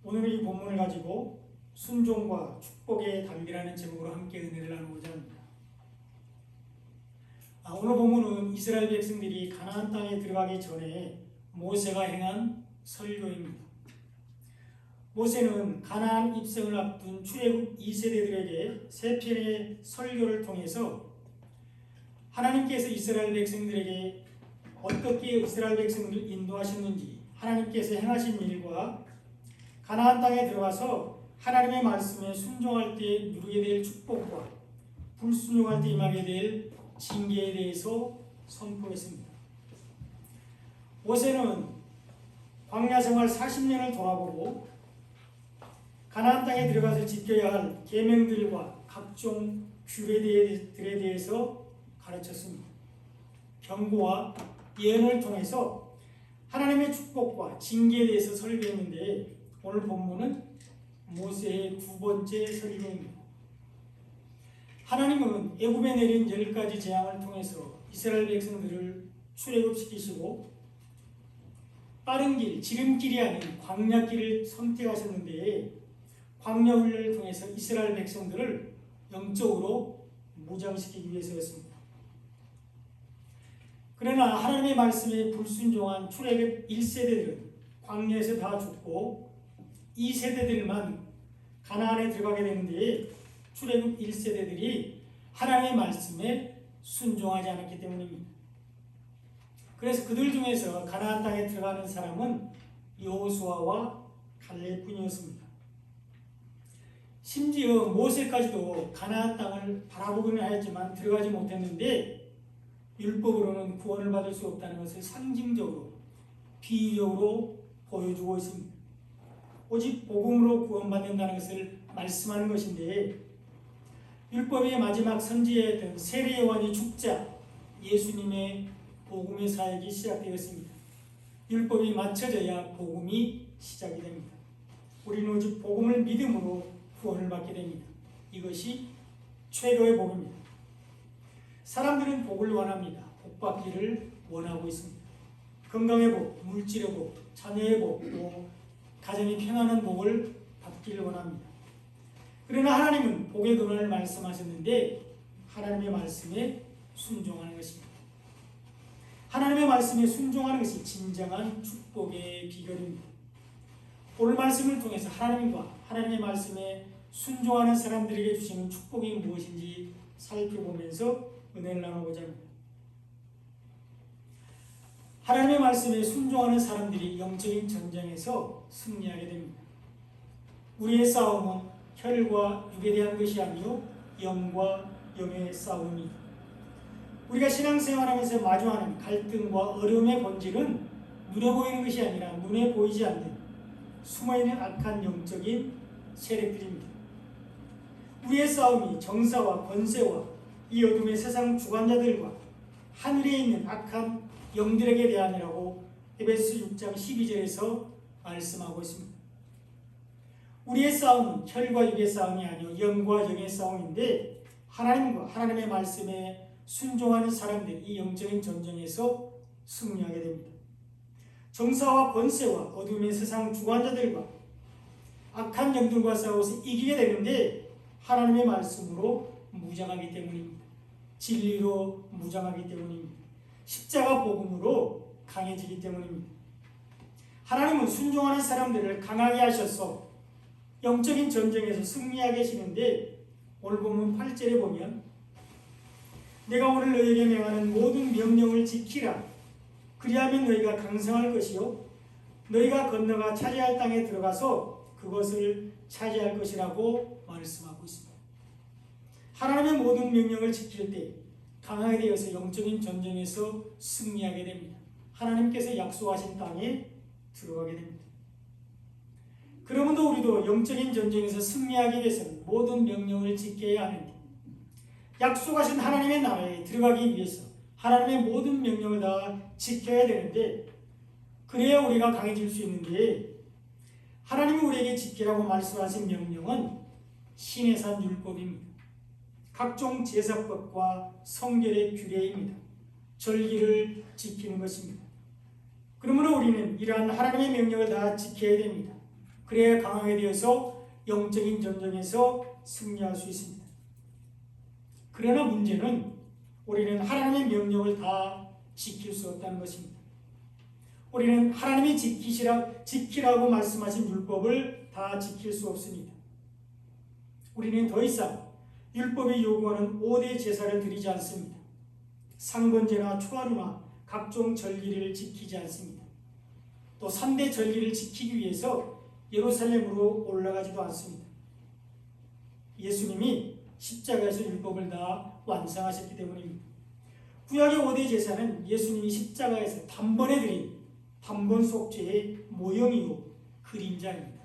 오늘 이 본문을 가지고 순종과 축복의 단비라는 제목으로 함께 은혜를 나누고자 합니다. 오늘 본문은 이스라엘 백성들이 가나안 땅에 들어가기 전에 모세가 행한 설교입니다. 모세는 가나안 입성을 앞둔 출애굽 2세대들에게 세 편의 설교를 통해서 하나님께서 이스라엘 백성들에게 어떻게 이스라엘 백성들을 인도하셨는지, 하나님께서 행하신 일과 가나안 땅에 들어가서 하나님의 말씀에 순종할 때 누리게 될 축복과 불순종할 때 임하게 될 징계에 대해서 선포했습니다. 모세는 광야 생활 40년을 돌아보고 가나안 땅에 들어가서 지켜야 할 계명들과 각종 규례들에 대해서 가르쳤습니다. 경고와 예언을 통해서 하나님의 축복과 징계에 대해서 설교했는데, 오늘 본문은 모세의 두 번째 설교입니다. 하나님은 애굽에 내린 10가지 재앙을 통해서 이스라엘 백성들을 출애굽시키시고 빠른 길, 지름길이 아닌 광야길을 선택하셨는데, 광야 훈련을 통해서 이스라엘 백성들을 영적으로 무장시키기 위해서였습니다. 그러나 하나님의 말씀에 불순종한 출애굽 1세대들은 광야에서 다 죽고 2세대들만 가나안에 들어가게 되는데, 출애굽 1세대들이 하나님의 말씀에 순종하지 않았기 때문입니다. 그래서 그들 중에서 가나안 땅에 들어가는 사람은 여호수아와 갈렙뿐이었습니다. 심지어 모세까지도 가나안 땅을 바라보기는 하였지만 들어가지 못했는데, 율법으로는 구원을 받을 수 없다는 것을 상징적으로, 비유적으로 보여주고 있습니다. 오직 복음으로 구원받는다는 것을 말씀하는 것인데, 율법의 마지막 선지자였던 세례 요한이 죽자 예수님의 복음의 사역이 시작되었습니다. 율법이 맞춰져야 복음이 시작이 됩니다. 우리는 오직 복음을 믿음으로 구원을 받게 됩니다. 이것이 최고의 복입니다. 사람들은 복을 원합니다. 복받기를 원하고 있습니다. 건강의 복, 물질의 복, 자녀의 복, 또 가정이 평안한 복을 받기를 원합니다. 그러나 하나님은 복의 근원을 말씀하셨는데, 하나님의 말씀에 순종하는 것입니다. 하나님의 말씀에 순종하는 것이 진정한 축복의 비결입니다. 오늘 말씀을 통해서 하나님과 하나님의 말씀에 순종하는 사람들에게 주시는 축복이 무엇인지 살펴보면서 은혜를 나누고자 합니다. 하나님의 말씀에 순종하는 사람들이 영적인 전쟁에서 승리하게 됩니다. 우리의 싸움은 혈과 육에 대한 것이 아니요 영과 영의 싸움입니다. 우리가 신앙생활하면서 마주하는 갈등과 어려움의 본질은 눈에 보이는 것이 아니라 눈에 보이지 않는 숨어있는 악한 영적인 세력들입니다. 우리의 싸움이 정사와 권세와 이 어둠의 세상 주관자들과 하늘에 있는 악한 영들에게 대함이라고 에베소 6장 12절에서 말씀하고 있습니다. 우리의 싸움은 혈과 육의 싸움이 아니요 영과 영의 싸움인데, 하나님과 하나님의 말씀에 순종하는 사람들이 이 영적인 전쟁에서 승리하게 됩니다. 정사와 권세와 어둠의 세상 주관자들과 악한 영들과 싸워서 이기게 되는데, 하나님의 말씀으로 무장하기 때문입니다. 진리로 무장하기 때문입니다. 십자가 복음으로 강해지기 때문입니다. 하나님은 순종하는 사람들을 강하게 하셔서 영적인 전쟁에서 승리하게 하시는데, 오늘 본문 8절에 보면 내가 오늘 너희에게 명하는 모든 명령을 지키라. 그리하면 너희가 강성할 것이요 너희가 건너가 차지할 땅에 들어가서 그것을 차지할 것이라고 말씀하고 있습니다. 하나님의 모든 명령을 지킬 때 강하게 되어서 영적인 전쟁에서 승리하게 됩니다. 하나님께서 약속하신 땅에 들어가게 됩니다. 그러므로 우리도 영적인 전쟁에서 승리하기 위해서는 모든 명령을 지켜야 하는데, 약속하신 하나님의 나라에 들어가기 위해서 하나님의 모든 명령을 다 지켜야 되는데, 그래야 우리가 강해질 수 있는데, 하나님이 우리에게 지키라고 말씀하신 명령은 신의 산 율법입니다. 각종 제사법과 성결의 규례입니다. 절기를 지키는 것입니다. 그러므로 우리는 이러한 하나님의 명령을 다 지켜야 됩니다. 그래야 강하게 되어서 영적인 전쟁에서 승리할 수 있습니다. 그러나 문제는 우리는 하나님의 명령을 다 지킬 수 없다는 것입니다. 우리는 하나님이 지키라고 말씀하신 율법을 다 지킬 수 없습니다. 우리는 더 이상 율법이 요구하는 5대 제사를 드리지 않습니다. 상번제나 초하루나 각종 절기를 지키지 않습니다. 또 3대 절기를 지키기 위해서 예루살렘으로 올라가지도 않습니다. 예수님이 십자가에서 율법을 다 완성하셨기 때문입니다. 구약의 5대 제사는 예수님이 십자가에서 단번에 드린 단번 속죄의 모형이요 그림자입니다.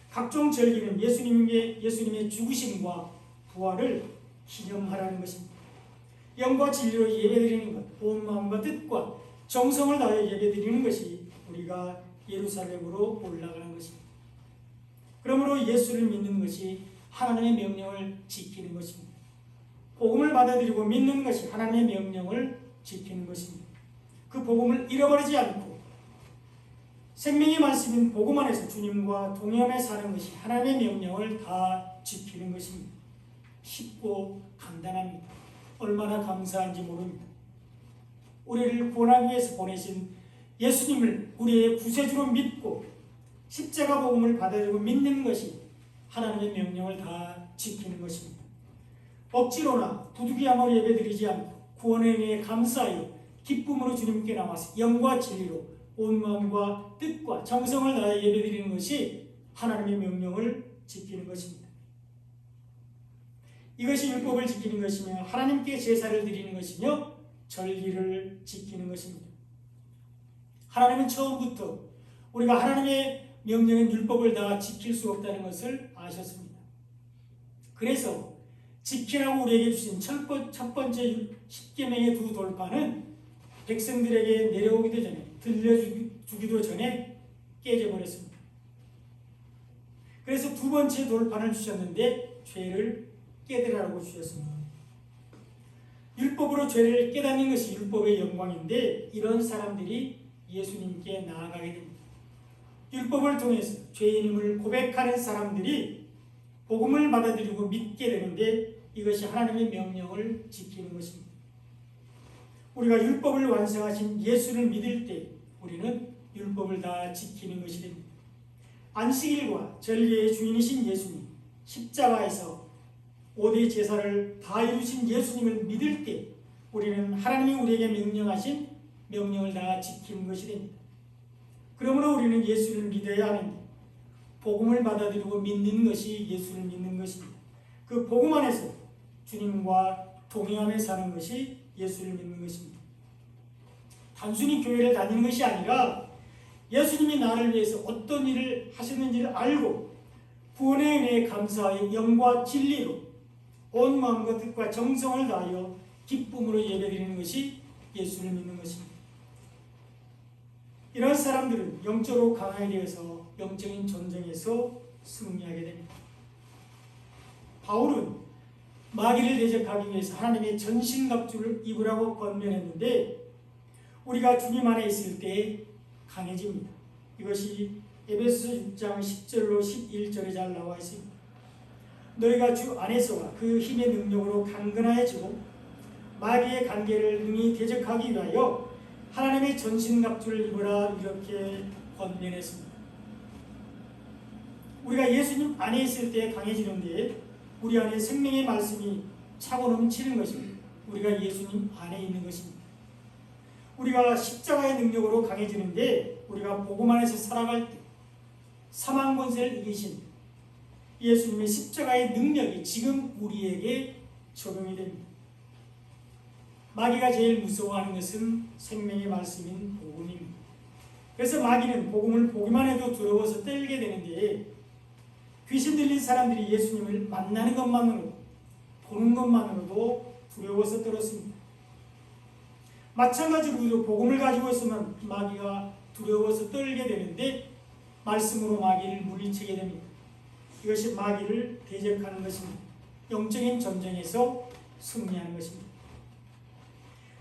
각종 절기는 예수님의 죽으심과 부활을 기념하라는 것입니다. 영과 진리로 예배드리는 것, 온 마음과 뜻과 정성을 다해 예배드리는 것이 우리가 예루살렘으로 올라가는 것입니다. 그러므로 예수를 믿는 것이 하나님의 명령을 지키는 것입니다. 복음을 받아들이고 믿는 것이 하나님의 명령을 지키는 것입니다. 그 복음을 잃어버리지 않고 생명의 말씀인 복음 안에서 주님과 동행하며 사는 것이 하나님의 명령을 다 지키는 것입니다. 쉽고 간단합니다. 얼마나 감사한지 모릅니다. 우리를 구원하기 위해서 보내신 예수님을 우리의 구세주로 믿고 십자가 복음을 받아들이고 믿는 것이 하나님의 명령을 다 지키는 것입니다. 억지로나 부득이함으로 예배드리지 않고 구원의 은혜에 감사하여 기쁨으로 주님께 나와서 영과 진리로 온 마음과 뜻과 정성을 다해 예배드리는 것이 하나님의 명령을 지키는 것입니다. 이것이 율법을 지키는 것이며 하나님께 제사를 드리는 것이며 절기를 지키는 것입니다. 하나님은 처음부터 우리가 하나님의 명령인 율법을 다 지킬 수 없다는 것을 아셨습니다. 그래서 지키라고 우리에게 주신 첫 번째 십계명의 두 돌파는 백성들에게 내려오기도 전에 들려주기도 전에 깨져버렸습니다. 그래서 두 번째 돌판을 주셨는데 죄를 깨달으라고 주셨습니다. 율법으로 죄를 깨닫는 것이 율법의 영광인데 이런 사람들이 예수님께 나아가게 됩니다. 율법을 통해서 죄인임을 고백하는 사람들이 복음을 받아들이고 믿게 되는데 이것이 하나님의 명령을 지키는 것입니다. 우리가 율법을 완성하신 예수를 믿을 때 우리는 율법을 다 지키는 것이 됩니다. 안식일과 절기의 주인이신 예수님, 십자가에서 5대 제사를 다 이루신 예수님을 믿을 때 우리는 하나님이 우리에게 명령하신 명령을 다 지키는 것이 됩니다. 그러므로 우리는 예수를 믿어야 하는데 복음을 받아들이고 믿는 것이 예수를 믿는 것입니다. 그 복음 안에서 주님과 동행하며 사는 것이 예수를 믿는 것입니다. 단순히 교회를 다니는 것이 아니라 예수님이 나를 위해서 어떤 일을 하셨는지를 알고 구원의 은혜에 감사하여 영과 진리로 온 마음과 뜻과 정성을 다하여 기쁨으로 예배드리는 것이 예수를 믿는 것입니다. 이런 사람들은 영적으로 강하게 되어서 영적인 전쟁에서 승리하게 됩니다. 바울은 마귀를 대적하기 위해서 하나님의 전신갑주를 입으라고 권면했는데 우리가 주님 안에 있을 때 강해집니다. 이것이 에베소서 6장 10절로 11절에 잘 나와 있습니다. 너희가 주 안에서와 그 힘의 능력으로 강건하여지고 마귀의 관계를 능히 대적하기 위하여 하나님의 전신갑주를 입으라 이렇게 권면했습니다. 우리가 예수님 안에 있을 때 강해지는데 우리 안에 생명의 말씀이 차고 넘치는 것입니다. 우리가 예수님 안에 있는 것입니다. 우리가 십자가의 능력으로 강해지는데 우리가 복음 안에서 살아갈 때 사망 권세를 이기신 예수님의 십자가의 능력이 지금 우리에게 적용이 됩니다. 마귀가 제일 무서워하는 것은 생명의 말씀인 복음입니다. 그래서 마귀는 복음을 보기만 해도 두려워서 떨게 되는데 귀신 들린 사람들이 예수님을 만나는 것만으로도 보는 것만으로도 두려워서 떨었습니다. 마찬가지로 우리도 복음을 가지고 있으면 마귀가 두려워서 떨게 되는데 말씀으로 마귀를 물리치게 됩니다. 이것이 마귀를 대적하는 것입니다. 영적인 전쟁에서 승리하는 것입니다.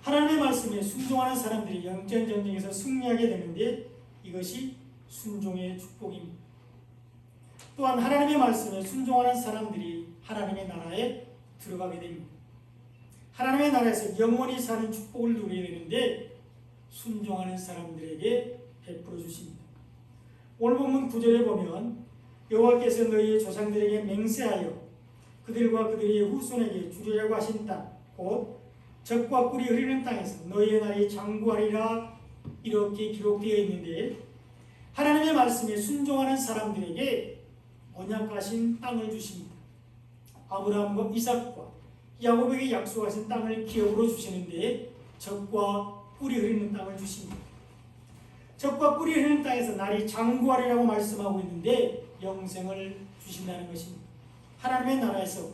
하나님의 말씀에 순종하는 사람들이 영적인 전쟁에서 승리하게 되는데 이것이 순종의 축복입니다. 또한 하나님의 말씀에 순종하는 사람들이 하나님의 나라에 들어가게 됩니다. 하나님의 나라에서 영원히 사는 축복을 누리게 되는데 순종하는 사람들에게 베풀어 주십니다. 오늘 본문 9절에 보면 여호와께서 너희의 조상들에게 맹세하여 그들과 그들의 후손에게 주리라고 하신 땅 곧 젖과 꿀이 흐르는 땅에서 너희의 날이 장구하리라 이렇게 기록되어 있는데 하나님의 말씀에 순종하는 사람들에게 언약하신 땅을 주십니다. 아브라함과 이삭과 야곱에게 약속하신 땅을 기업으로 주시는데 젖과 꿀이 흐르는 땅을 주십니다. 젖과 꿀이 흐르는 땅에서 날이 장구하리라고 말씀하고 있는데 영생을 주신다는 것입니다. 하나님의 나라에서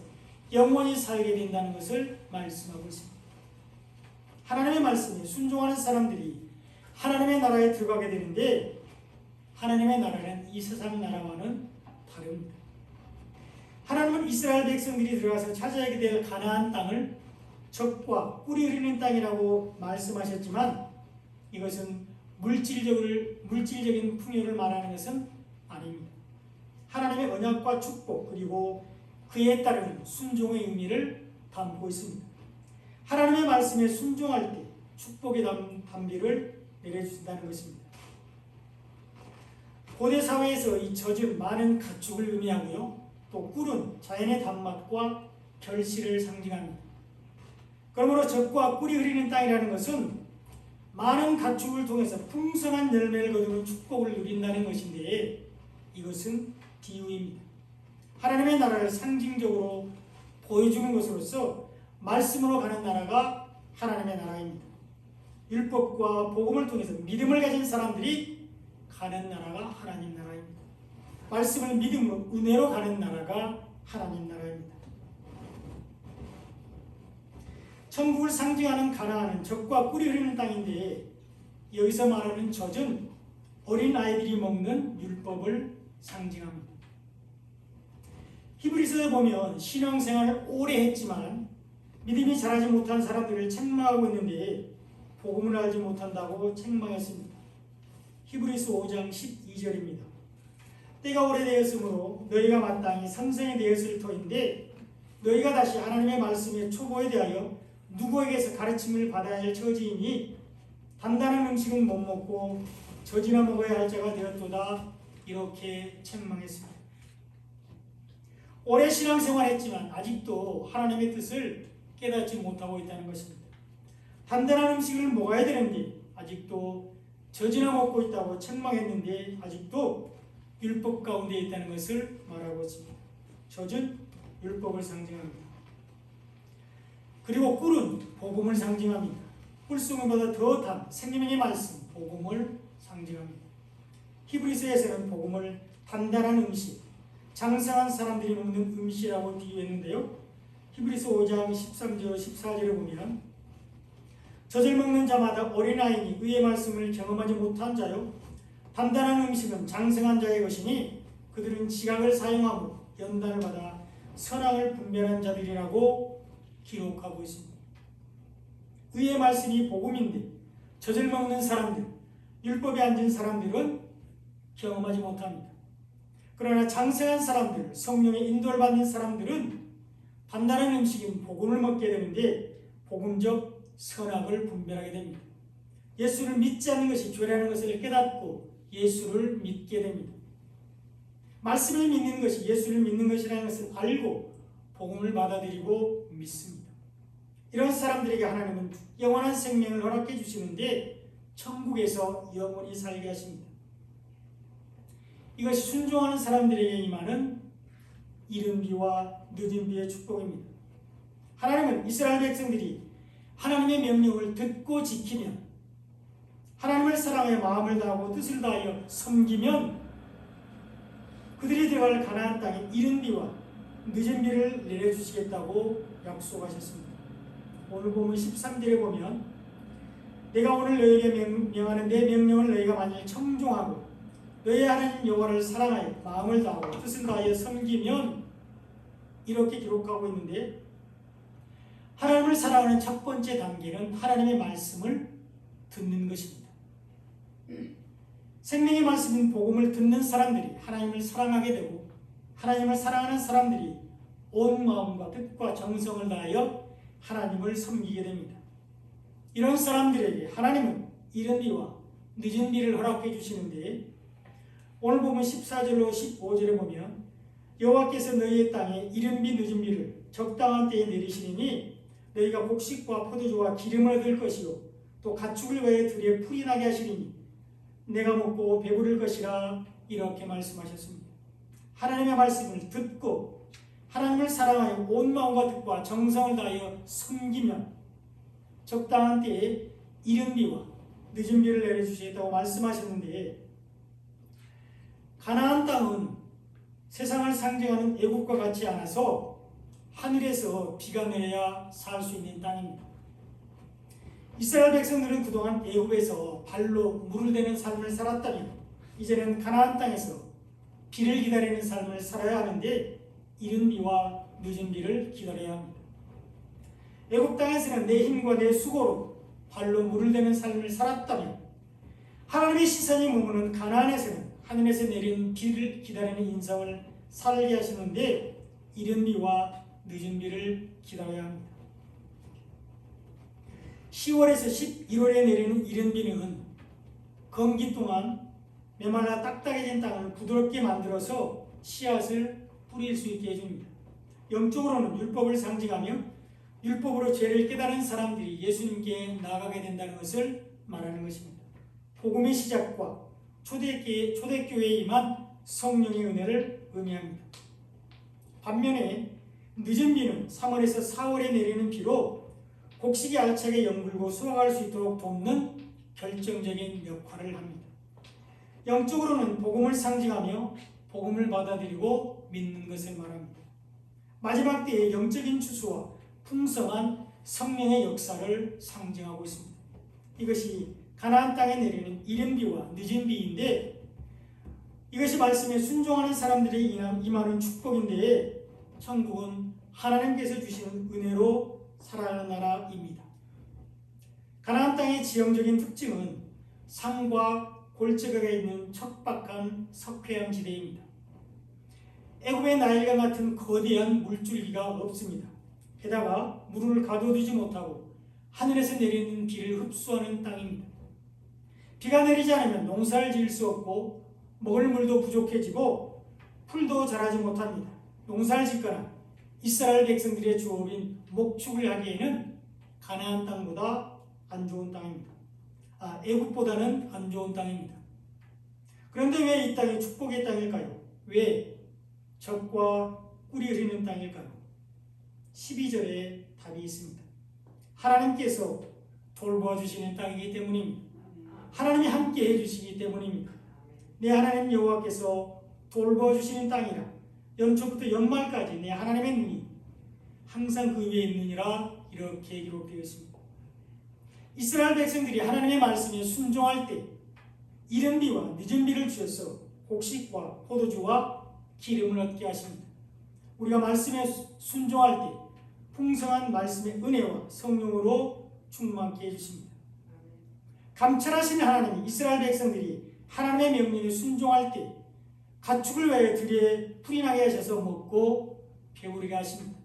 영원히 살게 된다는 것을 말씀하고 있습니다. 하나님의 말씀에 순종하는 사람들이 하나님의 나라에 들어가게 되는데 하나님의 나라는 이 세상 나라와는 다릅니다. 하나님은 이스라엘 백성들이 들어가서 차지하게 될 가나안 땅을 젖과 꿀이 흐르는 땅이라고 말씀하셨지만 이것은 물질적인 풍요를 말하는 것은 아닙니다. 하나님의 언약과 축복 그리고 그에 따르는 순종의 의미를 담고 있습니다. 하나님의 말씀에 순종할 때 축복의 단비를 내려주신다는 것입니다. 고대 사회에서 이 젖은 많은 가축을 의미하고요. 또 꿀은 자연의 단맛과 결실을 상징합니다. 그러므로 젖과 꿀이 흐르는 땅이라는 것은 많은 가축을 통해서 풍성한 열매를 거두는 축복을 누린다는 것인데 이것은 비유입니다. 하나님의 나라를 상징적으로 보여주는 것으로서 말씀으로 가는 나라가 하나님의 나라입니다. 율법과 복음을 통해서 믿음을 가진 사람들이 가는 나라가 하나님 나라입니다. 말씀을 믿음으로 은혜로 가는 나라가 하나님 나라입니다. 천국을 상징하는 가나안은 젖과 꿀이 흐르는 땅인데 여기서 말하는 젖은 어린 아이들이 먹는 율법을 상징합니다. 히브리서에 보면 신앙생활을 오래 했지만 믿음이 자라지 못한 사람들을 책망하고 있는데 복음을 알지 못한다고 책망했습니다. 히브리서 5장 12절입니다. 때가 오래되었으므로 너희가 마땅히 선생이 되었을 터인데 너희가 다시 하나님의 말씀의 초보에 대하여 누구에게서 가르침을 받아야 할 처지이니 단단한 음식은 못 먹고 젖이나 먹어야 할 자가 되었도다 이렇게 책망했습니다. 오래 신앙생활했지만 아직도 하나님의 뜻을 깨닫지 못하고 있다는 것입니다. 단단한 음식을 먹어야 되는데 아직도 젖이나 먹고 있다고 책망했는데 아직도 율법 가운데 있다는 것을 말하고 있습니다. 젖은 율법을 상징합니다. 그리고 꿀은 복음을 상징합니다. 꿀송이보다 더 단 생명의 말씀, 복음을 상징합니다. 히브리서에서는 복음을 단단한 음식, 장성한 사람들이 먹는 음식이라고 비유했는데요. 히브리서 5장 13절 14절에 보면 젖을 먹는 자마다 어린아이니 의의 말씀을 경험하지 못한 자요 단단한 음식은 장성한 자의 것이니 그들은 지각을 사용하고 연단을 받아 선악을 분별한 자들이라고 기록하고 있습니다. 의의 말씀이 복음인데 젖을 먹는 사람들, 율법에 앉은 사람들은 경험하지 못합니다. 그러나 장성한 사람들, 성령의 인도를 받는 사람들은 단단한 음식인 복음을 먹게 되는데 복음적 선악을 분별하게 됩니다. 예수를 믿지 않는 것이 죄라는 것을 깨닫고 예수를 믿게 됩니다. 말씀을 믿는 것이 예수를 믿는 것이라는 것을 알고 복음을 받아들이고 믿습니다. 이런 사람들에게 하나님은 영원한 생명을 허락해 주시는데 천국에서 영원히 살게 하십니다. 이것이 순종하는 사람들에게 임하는 이른 비와 늦은 비의 축복입니다. 하나님은 이스라엘 백성들이 하나님의 명령을 듣고 지키면 하나님을 사랑하여 마음을 다하고 뜻을 다하여 섬기면 그들이 들어갈 가나안 땅에 이른 비와 늦은 비를 내려주시겠다고 약속하셨습니다. 오늘 보면 13절에 보면 내가 오늘 너희에게 명하는 내 명령을 너희가 만일 청종하고 너희 하나님 여호와를 사랑하여 마음을 다하고 뜻을 다하여 섬기면 이렇게 기록하고 있는데 하나님을 사랑하는 첫 번째 단계는 하나님의 말씀을 듣는 것입니다. 생명의 말씀인 복음을 듣는 사람들이 하나님을 사랑하게 되고 하나님을 사랑하는 사람들이 온 마음과 뜻과 정성을 다하여 하나님을 섬기게 됩니다. 이런 사람들에게 하나님은 이른 비와 늦은 비를 허락해 주시는데, 오늘 보면 14절로 15절에 보면 여호와께서 너희의 땅에 이른 비 늦은 비를 적당한 때에 내리시니 너희가 곡식과 포도주와 기름을 얻을 것이요 또 가축을 위하여 들에 풀이 나게 하시리니 내가 먹고 배부를 것이라, 이렇게 말씀하셨습니다. 하나님의 말씀을 듣고 하나님을 사랑하여 온 마음과 뜻과 정성을 다하여 섬기면 적당한 때에 이른 비와 늦은 비를 내려주시겠다고 말씀하셨는데, 가나안 땅은 세상을 상징하는 애국과 같지 않아서 하늘에서 비가 내려야 살 수 있는 땅입니다. 이스라엘 백성들은 그동안 애국에서 발로 물을 대는 삶을 살았다면 이제는 가나안 땅에서 비를 기다리는 삶을 살아야 하는데 이른 비와 늦은 비를 기다려야 합니다. 애국 땅에서는 내 힘과 내 수고로 발로 물을 대는 삶을 살았다면 하나님의 시선이 머무는 가나안에서는 하늘에서 내린 비를 기다리는 인생을 살게 하시는데 이른 비와 늦은 비를 기다려야 합니다. 10월에서 11월에 내리는 이른 비는 건기 동안 메말라 딱딱해진 땅을 부드럽게 만들어서 씨앗을 뿌릴 수 있게 해줍니다. 영적으로는 율법을 상징하며 율법으로 죄를 깨달은 사람들이 예수님께 나아가게 된다는 것을 말하는 것입니다. 복음의 시작과 초대교회에 임한 성령의 은혜를 의미합니다. 반면에 늦은 비는 3월에서 4월에 내리는 비로 곡식이 알차게 연글고 수확할 수 있도록 돕는 결정적인 역할을 합니다. 영적으로는 복음을 상징하며 복음을 받아들이고 믿는 것을 말합니다. 마지막 때의 영적인 추수와 풍성한 성령의 역사를 상징하고 있습니다. 이것이 가나안 땅에 내리는 이른 비와 늦은 비인데, 이것이 말씀에 순종하는 사람들이 임하는 축복인데, 천국은 하나님께서 주시는 은혜로 살아가는 나라입니다. 가나안 땅의 지형적인 특징은 산과 골짜기가 있는 척박한 석회암 지대입니다. 애굽의 나일과 같은 거대한 물줄기가 없습니다. 게다가 물을 가둬두지 못하고 하늘에서 내리는 비를 흡수하는 땅입니다. 비가 내리지 않으면 농사를 지을 수 없고 먹을 물도 부족해지고 풀도 자라지 못합니다. 농사를 짓거나 이스라엘 백성들의 주업인 목축을 하기에는 가나안 땅보다 안 좋은 땅입니다. 애국보다는 안 좋은 땅입니다. 그런데 왜 이 땅이 축복의 땅일까요? 왜 젖과 꿀이 흐르는 땅일까요? 12절에 답이 있습니다. 하나님께서 돌보아주시는 땅이기 때문입니다. 하나님이 함께 해주시기 때문입니다. 내 하나님 여호와께서 돌보아주시는 땅이라 연초부터 연말까지 내 하나님의 눈이 항상 그 위에 있느니라, 이렇게 기록되어 있습니다. 이스라엘 백성들이 하나님의 말씀에 순종할 때 이른 비와 늦은 비를 주셔서 곡식과 포도주와 기름을 얻게 하십니다. 우리가 말씀에 순종할 때 풍성한 말씀의 은혜와 성령으로 충만케 해주십니다. 감찰하신 하나님이 이스라엘 백성들이 하나님의 명령에 순종할 때 가축을 위하여 들에 풀이 나게 하셔서 먹고 배부르게 하십니다.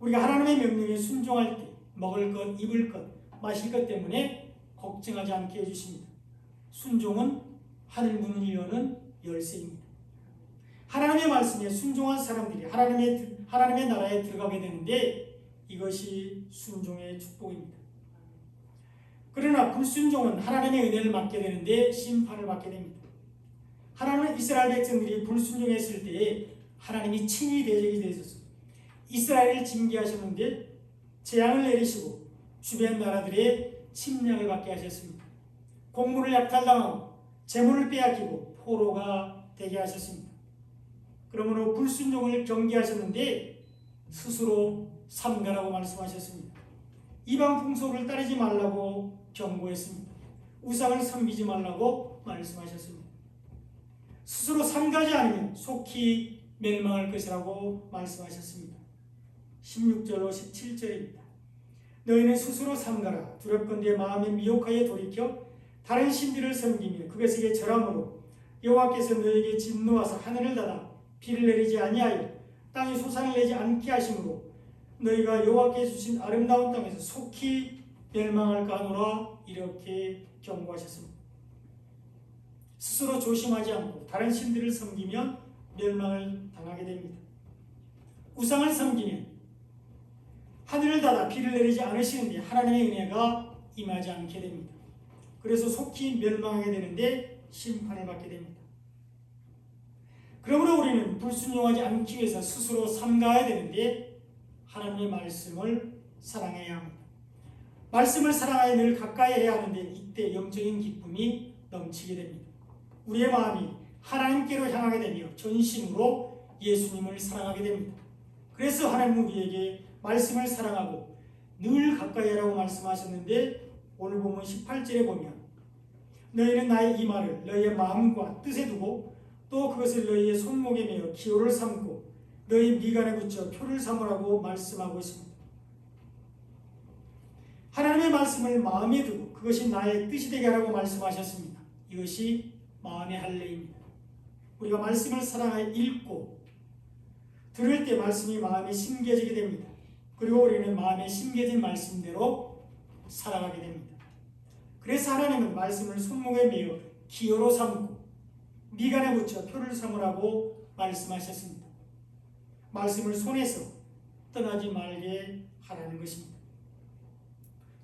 우리가 하나님의 명령에 순종할 때 먹을 것, 입을 것, 마실 것 때문에 걱정하지 않게 해주십니다. 순종은 하늘 문을 여는 열쇠입니다. 하나님의 말씀에 순종한 사람들이 하나님의 나라에 들어가게 되는데 이것이 순종의 축복입니다. 그러나 불순종은 하나님의 은혜를 받게 되는데 심판을 받게 됩니다. 하나님은 이스라엘 백성들이 불순종했을 때에 하나님이 친히 대적이 되셔서 이스라엘을 징계하셨는데 재앙을 내리시고 주변 나라들의 침략을 받게 하셨습니다. 곡물을 약탈당하고 재물을 빼앗기고 포로가 되게 하셨습니다. 그러므로 불순종을 경계하셨는데 스스로 삼가라고 말씀하셨습니다. 이방 풍속을 따르지 말라고 경고했습니다. 우상을 섬기지 말라고 말씀하셨습니다. 스스로 삼가지 않으면 속히 멸망할 것이라고 말씀하셨습니다. 16절로 17절입니다. 너희는 스스로 삼가라. 두렵건대 마음에 미혹하여 돌이켜 다른 신들을 섬기며 그것에게 절함으로 여호와께서 너희에게 진노하사 하늘을 닫아 비를 내리지 아니하여 땅이 소산을 내지 않게 하심으로 너희가 여호와께 주신 아름다운 땅에서 속히 멸망할까 하노라 이렇게 경고하셨습니다. 스스로 조심하지 않고 다른 신들을 섬기면 멸망을 당하게 됩니다. 우상을 섬기면 하늘을 닫아 비를 내리지 않으시는데 하나님의 은혜가 임하지 않게 됩니다. 그래서 속히 멸망하게 되는데 심판을 받게 됩니다. 그러므로 우리는 불순종하지 않기 위해서 스스로 삼가야 되는데 하나님의 말씀을 사랑해야 합니다. 말씀을 사랑하여 늘 가까이 해야 하는데 이때 영적인 기쁨이 넘치게 됩니다. 우리의 마음이 하나님께로 향하게 되며 전심으로 예수님을 사랑하게 됩니다. 그래서 하나님은 우리에게 말씀을 사랑하고 늘 가까이 하라고 말씀하셨는데 오늘 보면 18절에 보면 너희는 나의 이 말을 너희의 마음과 뜻에 두고 또 그것을 너희의 손목에 매어 기호를 삼고 너희 미간에 붙여 표를 삼으라고 말씀하고 있습니다. 하나님의 말씀을 마음에 두고 그것이 나의 뜻이 되게 하라고 말씀하셨습니다. 이것이 마음의 할례입니다. 우리가 말씀을 사랑하여 읽고 들을 때 말씀이 마음에 심겨지게 됩니다. 그리고 우리는 마음에 심겨진 말씀대로 살아가게 됩니다. 그래서 하나님은 말씀을 손목에 매어 기호로 삼고 미간에 붙여 표를 삼으라고 말씀하셨습니다. 말씀을 손에서 떠나지 말게 하라는 것입니다.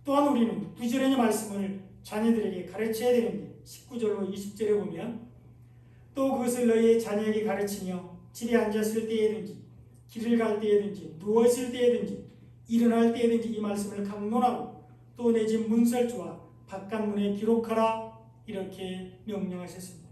또한 우리는 부지런히 말씀을 자녀들에게 가르쳐야 되는데 19절로 20절에 보면 또 그것을 너희의 자녀에게 가르치며 집에 앉았을 때에든지 길을 갈 때에든지 누워있을 때에든지 일어날 때에든지 이 말씀을 강론하고 또 내 집 문설주와 바깥문에 기록하라 이렇게 명령하셨습니다.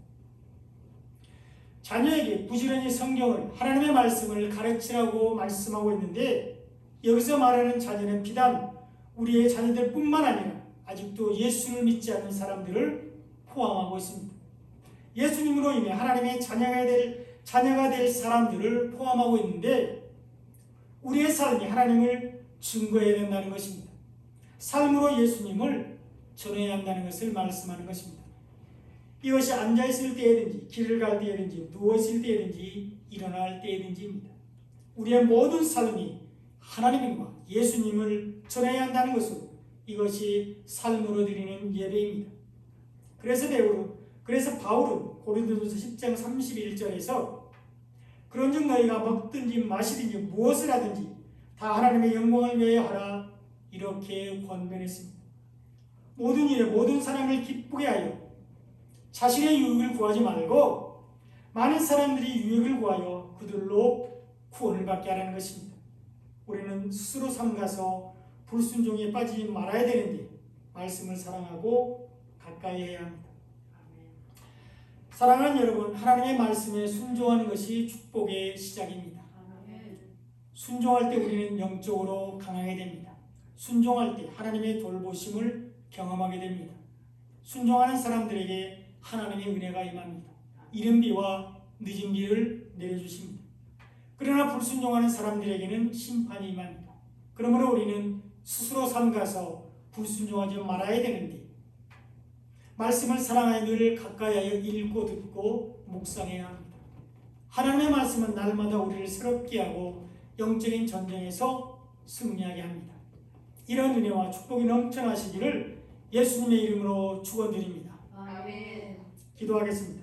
자녀에게 부지런히 성경을 하나님의 말씀을 가르치라고 말씀하고 있는데 여기서 말하는 자녀는 비단 우리의 자녀들 뿐만 아니라 아직도 예수를 믿지 않는 사람들을 포함하고 있습니다. 예수님으로 인해 하나님의 자녀가 될 사람들을 포함하고 있는데 우리의 삶이 하나님을 증거해야 된다는 것입니다. 삶으로 예수님을 전해야 한다는 것을 말씀하는 것입니다. 이것이 앉아있을 때에든지 길을 갈 때에든지 누워있을 때에든지 일어날 때에든지입니다. 우리의 모든 삶이 하나님과 예수님을 전해야 한다는 것으로 이것이 삶으로 드리는 예배입니다. 그래서 바울은 고린도전서 10장 31절에서 그런즉 너희가 먹든지 마시든지 무엇을 하든지 다 하나님의 영광을 위하여 하라 이렇게 권면했습니다. 모든 일에 모든 사람을 기쁘게 하여 자신의 유익을 구하지 말고 많은 사람들이 유익을 구하여 그들로 구원을 받게 하라는 것입니다. 우리는 스스로 삼가서 불순종에 빠지지 말아야 되는데 말씀을 사랑하고 가까이 해야 합니다. 사랑하는 여러분, 하나님의 말씀에 순종하는 것이 축복의 시작입니다. 순종할 때 우리는 영적으로 강하게 됩니다. 순종할 때 하나님의 돌보심을 경험하게 됩니다. 순종하는 사람들에게 하나님의 은혜가 임합니다. 이른 비와 늦은 비를 내려주십니다. 그러나 불순종하는 사람들에게는 심판이 임합니다. 그러므로 우리는 스스로 삼가서 불순종하지 말아야 되는데 말씀을 사랑하여 늘 가까이하여 읽고 듣고 묵상해야 합니다. 하나님의 말씀은 날마다 우리를 새롭게 하고 영적인 전쟁에서 승리하게 합니다. 이런 은혜와 축복이 넘쳐나시기를 예수님의 이름으로 축원드립니다. 아멘. 기도하겠습니다.